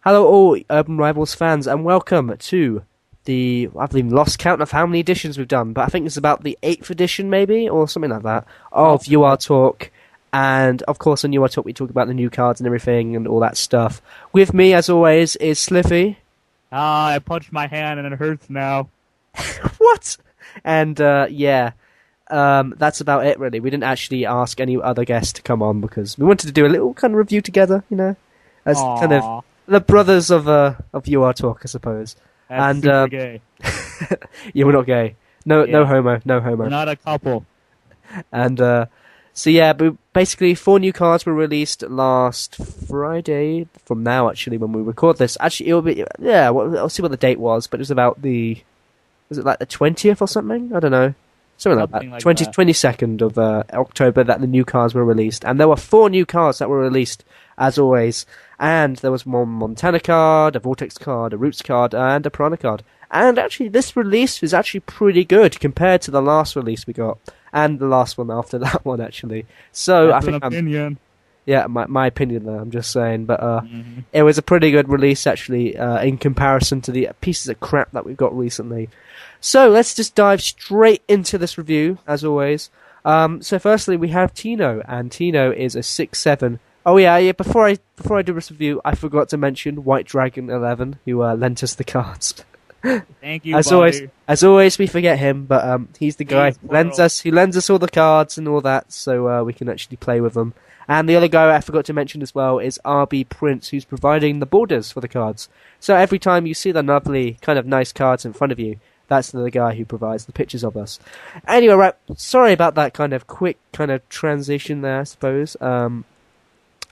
Hello, all Urban Rivals fans, and welcome to I've even lost count of how many editions we've done, but I think it's about the 8th edition, maybe, or something like that, of UR Talk. And, of course, on UR Talk, we talk about the new cards and everything and all that stuff. With me, as always, is Sliffy. I punched my hand and it hurts now. What? And, that's about it, really. We didn't actually ask any other guests to come on because we wanted to do a little kind of review together, as kind of the brothers of UR Talk, I suppose. That's super gay. Yeah, we're not gay. No homo. We're not a couple. And but basically 4 new cards were released last Friday. From now, actually, when we record this, actually it'll be I'll see what the date was, but it was about was it like the 20th or something? I don't know. Something like that. 22nd of October that the new cards were released. And there were 4 new cards that were released, as always. And there was one Montana card, a Vortex card, a Roots card, and a Piranha card. And actually, this release is actually pretty good compared to the last release we got. And the last one after that one, actually. So That's I think an opinion. Yeah, my opinion there, I'm just saying. But it was a pretty good release, actually, in comparison to the pieces of crap that we've got recently. So let's just dive straight into this review, as always. So firstly, we have Tino, and Tino is a 6/7. Oh yeah. Before I do this review, I forgot to mention White Dragon 11, who lent us the cards. Thank you, as always, we forget him, but he's the guy who lends us all the cards and all that, so we can actually play with them. And the other guy I forgot to mention as well is RB Prince, who's providing the borders for the cards. So every time you see the lovely, kind of nice cards in front of you, that's the guy who provides the pictures of us. Anyway, right, sorry about that kind of quick kind of transition there, I suppose.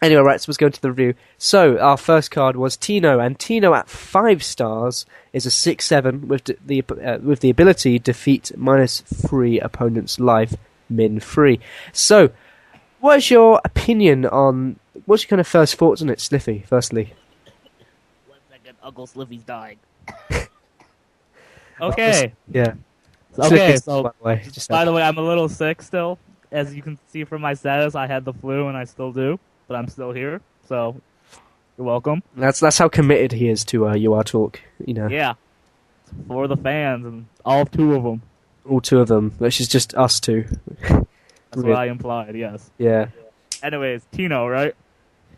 Anyway, right, so let's go into the review. So, our first card was Tino, and Tino at 5 stars is a 6/7 with the ability defeat -3 opponent's life, min 3. So, what's your opinion on, what's your kind of first thoughts on it, Sliffy, firstly? 1 second, Uncle Sliffy's dying. Okay. Yeah. Okay, so, by the way, I'm a little sick still. As you can see from my status, I had the flu and I still do. But I'm still here, so you're welcome. That's how committed he is to UR Talk, Yeah, for the fans, and all 2 of them. All 2 of them, which is just us 2. That's what I implied, yes. Yeah. Anyways, Tino, right?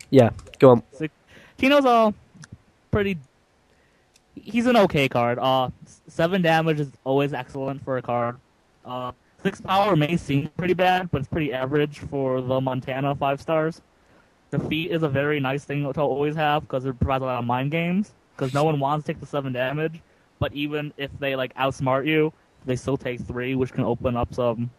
Yeah, go on. Tino's pretty... He's an okay card. 7 damage is always excellent for a card. 6 power may seem pretty bad, but it's pretty average for the Montana 5 stars. Defeat is a very nice thing to always have because it provides a lot of mind games. Because no one wants to take the 7 damage, but even if they outsmart you, they still take 3, which can open up some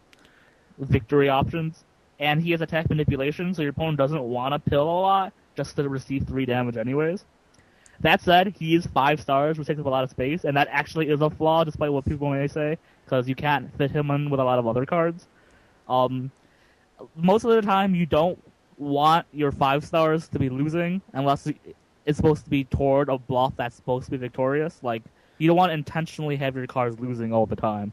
victory options. And he has attack manipulation, so your opponent doesn't want to pill a lot just to receive 3 damage anyways. That said, he is 5 stars, which takes up a lot of space, and that actually is a flaw, despite what people may say, because you can't fit him in with a lot of other cards. Most of the time, you don't want your 5 stars to be losing unless it's supposed to be toward a bluff that's supposed to be victorious. Like, you don't want to intentionally have your cards losing all the time,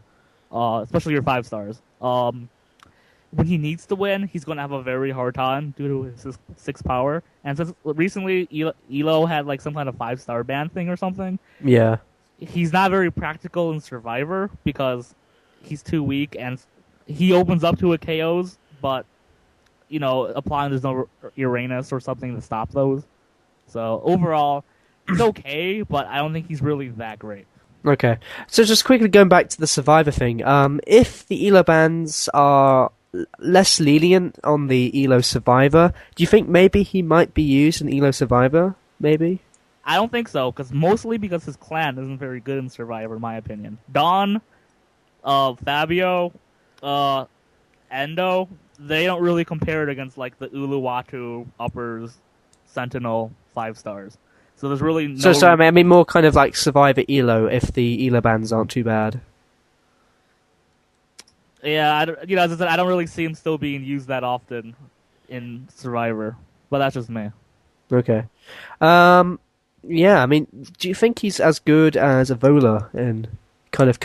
especially your 5 stars. When he needs to win, he's going to have a very hard time due to his 6 power. And since recently Elo had some kind of 5-star ban thing or something, yeah, he's not very practical in Survivor because he's too weak and he opens up to a KOs, but applying there's no Uranus or something to stop those. So overall, he's okay, but I don't think he's really that great. Okay, so just quickly going back to the Survivor thing, if the Elo bans are less lenient on the Elo Survivor, do you think maybe he might be used in Elo Survivor? Maybe? I don't think so, mostly because his clan isn't very good in Survivor, in my opinion. Don, Fabio, Endo, they don't really compare it against the Uluwatu, Uppers, Sentinel 5 stars. So there's really no... So I mean more kind of like Survivor Elo if the Elo bans aren't too bad. Yeah, as I said, I don't really see him still being used that often in Survivor, but that's just me. Okay. Yeah, I mean, do you think he's as good as Evola in kind of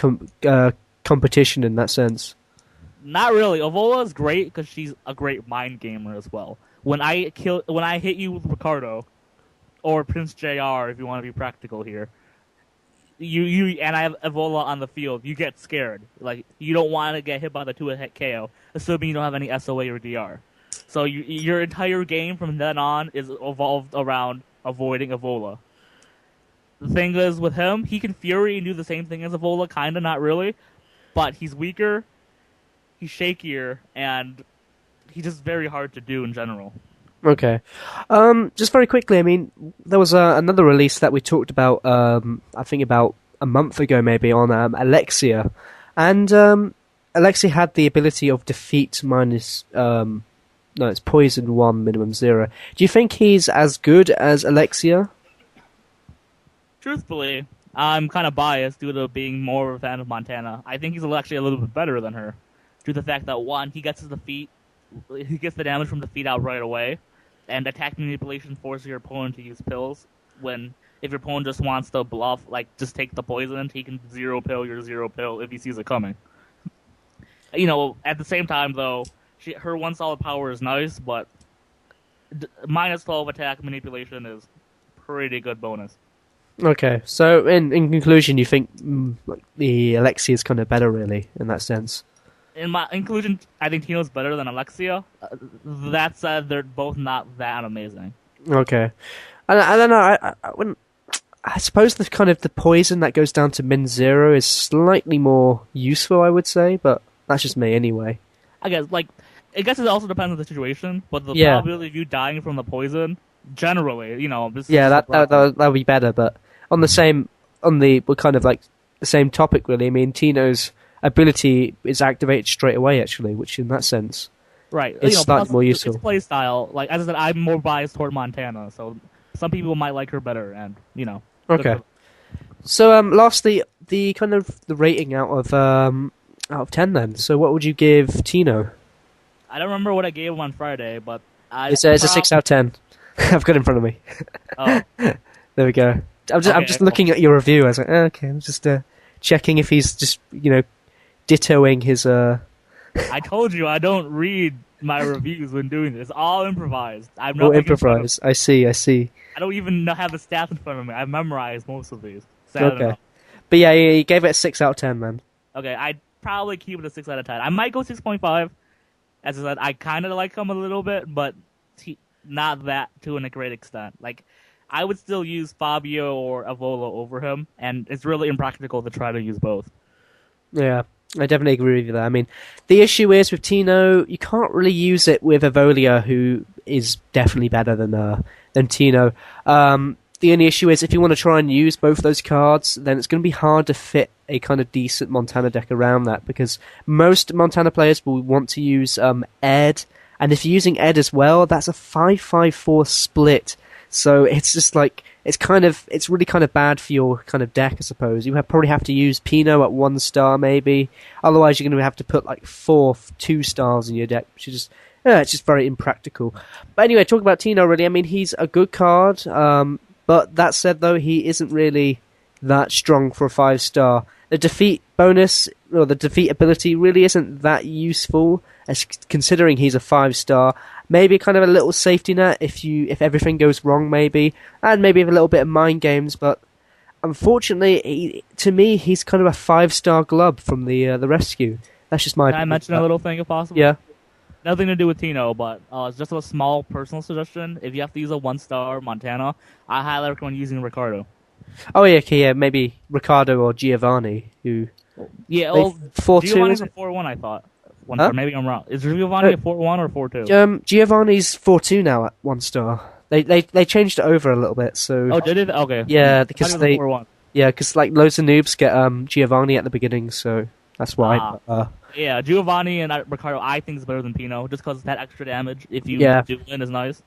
competition in that sense? Not really. Evola is great because she's a great mind gamer as well. When I hit you with Ricardo, or Prince JR if you want to be practical here. You and I have Evola on the field. You get scared. Like you don't want to get hit by the 2-hit KO, assuming you don't have any SOA or DR. So your entire game from then on is evolved around avoiding Evola. The thing is with him, he can Fury and do the same thing as Evola, kinda, not really, but he's weaker, he's shakier, and he's just very hard to do in general. Okay. Just very quickly, I mean, there was another release that we talked about, I think about a month ago maybe, on Alexia. And Alexia had the ability of defeat minus, no, it's poison 1, minimum 0. Do you think he's as good as Alexia? Truthfully, I'm kind of biased due to being more of a fan of Montana. I think he's actually a little bit better than her, due to the fact that, one, he gets the damage from the feet out right away, and attack manipulation forces your opponent to use pills. If your opponent just wants to bluff, like just take the poison, he can 0-pill your 0-pill if he sees it coming. At the same time though, her one solid power is nice, but minus 12 attack manipulation is pretty good bonus. Okay, so in conclusion, you think the Alexia is kind of better, really, in that sense? In my conclusion, I think Tino's better than Alexia. That said, they're both not that amazing. Okay, I don't know. I suppose the kind of the poison that goes down to min 0 is slightly more useful, I would say, but that's just me anyway. I guess it also depends on the situation, but the probability of you dying from the poison, generally, that would be better. But we're kind of like the same topic, really. I mean, Tino's ability is activated straight away, actually, which in that sense, right, is slightly more useful. It's play style. Like as I said, I'm more biased toward Montana, so some people might like her better, and Okay. So, lastly, the kind of the rating out of 10 then. So, what would you give Tino? I don't remember what I gave him on Friday, but it's a 6 out of 10. I've got it in front of me. Oh, there we go. I'm just looking at your review. I was like, okay, I'm just checking if he's just dittoing his. I told you I don't read my reviews when doing this. It's all improvised. I'm not all improvised. I see. I don't even have the stats in front of me. I've memorized most of these. So okay. But yeah, you gave it a 6 out of 10, man. Okay, I'd probably keep it a 6 out of 10. I might go 6.5. As I said, I kind of like him a little bit, but not that to a great extent. Like, I would still use Fabio or Evola over him, and it's really impractical to try to use both. Yeah, I definitely agree with you there. I mean, the issue is with Tino, you can't really use it with Evolia, who is definitely better than Tino. The only issue is if you want to try and use both those cards, then it's going to be hard to fit a kind of decent Montana deck around that, because most Montana players will want to use Ed, and if you're using Ed as well, that's a 5-5-4 split. So it's just like it's really kind of bad for your kind of deck, I suppose. You probably have to use Pino at 1 star maybe. Otherwise, you're going to have to put like 4 2 stars in your deck, which is just it's just very impractical. But anyway, talking about Tino, really, I mean, he's a good card. But that said, though, he isn't really that strong for a 5 star. The defeat bonus, or the defeat ability, really isn't that useful, as considering he's a 5 star. Maybe kind of a little safety net if everything goes wrong, maybe, and maybe a little bit of mind games. But unfortunately, to me, he's kind of a 5 star glub from the rescue. That's just my. Can I mention a little thing if possible? Yeah. Nothing to do with Tino, but it's just a small personal suggestion. If you have to use a 1 star Montana, I highly recommend using Ricardo. Oh yeah, okay, yeah, maybe Ricardo or Giovanni, who. Yeah, 4-2. Giovanni's a 4-1, I thought. Maybe I'm wrong. Is Giovanni a 4-1 or 4-2? Giovanni's 4-2 now at 1 star. They changed it over a little bit, so. Oh, did it? Okay. Yeah, because they. 4-1. Yeah, because like loads of noobs get Giovanni at the beginning, so that's why. Yeah, Giovanni and Ricardo, I think is better than Pino, just because that extra damage if you do win is nice.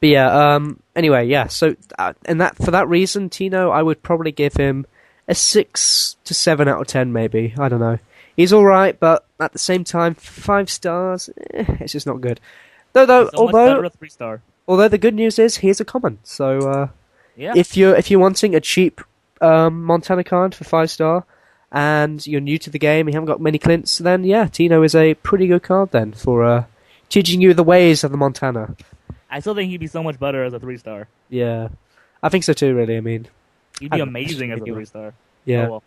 But yeah, anyway, yeah. So, for that reason, Tino, I would probably give him a 6 to 7 out of 10, maybe. I don't know. He's all right, but at the same time, 5 stars, it's just not good. Although 3 star. Although the good news is he's a common. So, yeah. if you're wanting a cheap Montana card for 5 star, and you're new to the game, you haven't got many clints, then yeah, Tino is a pretty good card then for teaching you the ways of the Montana. I still think he'd be so much better as a 3-star. Yeah, I think so too. Really, I mean, He'd be I- amazing as a anyway. 3-star. yeah. Oh, well.